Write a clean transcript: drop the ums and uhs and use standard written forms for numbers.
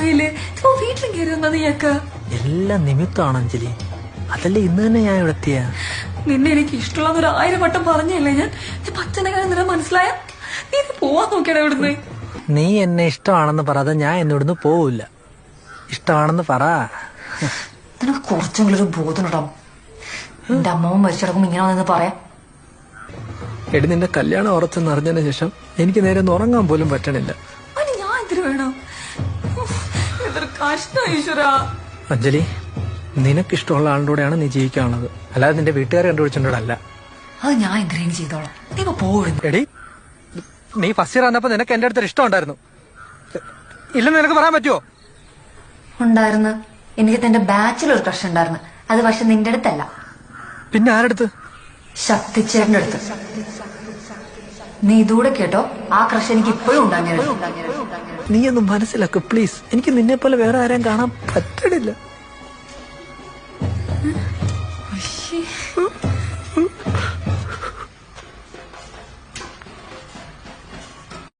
ആയില്ലേ? ഇപ്പൊ വീട്ടിലും കയറി വന്നാ നീയൊക്കെ. എല്ലാം നിമിത്തമാണ് അഞ്ജലി. അതല്ലേ ഇന്ന് തന്നെ ഞാൻ ഇവിടെ എത്തിയ. നിന്നെ എനിക്ക് ഇഷ്ടമുള്ള 1000 വട്ടം പറഞ്ഞല്ലേ ഞാൻ. പച്ചനെ കാര്യം നിന്നെ മനസ്സിലായ? നീ പോവാൻ നോക്കിയാണ് ഇവിടുന്ന്. നീ എന്നെ ഇഷ്ടമാണെന്ന് പറയാതെ ഞാൻ എന്നിവിടുന്ന് പോവില്ല. ഇഷ്ടമാണെന്ന് പറ. നിനക്ക് കുറച്ചെങ്കിലും ഒരു ബോധമുണ്ടാവും. എന്റെ അമ്മാവൻ മരിച്ചടക്കുമ്പോ ഇങ്ങനെ വന്നെന്ന് പറയാം. എടി നിന്റെ കല്യാണം ഉറച്ചെന്ന് അറിഞ്ഞതിന് ശേഷം എനിക്ക് നേരെ ഒന്ന് ഉറങ്ങാൻ പോലും പറ്റണില്ല. അതിന് ഞാൻ എന്തിനു വേണം? ഇതൊരു കഷ്ടം ഈശ്വര. അഞ്ജലി, നിനക്കിഷ്ടമുള്ള ആളുടെ കൂടെയാണ് നീ ജീവിക്കാനുള്ളത്, അല്ലാതെ നിന്റെ വീട്ടുകാരെ കണ്ടുപിടിച്ചിട്ടല്ല. അത് ഞാൻ എന്തിനേലും ചെയ്തോളാം. നീ ഇപ്പൊ പോവുന്നു. എടി, നീ ഫസ്റ്റ് ഇയർ വന്നപ്പോ നിനക്ക് എന്റെ അടുത്തൊരു ഇഷ്ടം ഉണ്ടായിരുന്നു. ഇല്ലെന്ന് നിനക്ക് പറയാൻ പറ്റുമോ? ഉണ്ടായിരുന്നു. എനിക്ക് തന്റെ ബാച്ചിലൊരു ക്രഷ് ഉണ്ടായിരുന്നു. അത് പക്ഷെ നിന്റെ അടുത്തല്ല, പിന്നെ ആരടുത്ത്? ശക്തിച്ചേട്ടന്റെ അടുത്ത്. നീ ഇതൂടെ കേട്ടോ, ആ ക്രഷ് എനിക്ക് ഇപ്പോഴും ഉണ്ടായിരുന്നു. നീ ഒന്ന് മനസ്സിലാക്ക് പ്ലീസ്. എനിക്ക് നിന്നെ പോലെ വേറെ ആരെയും കാണാൻ പറ്റണില്ല.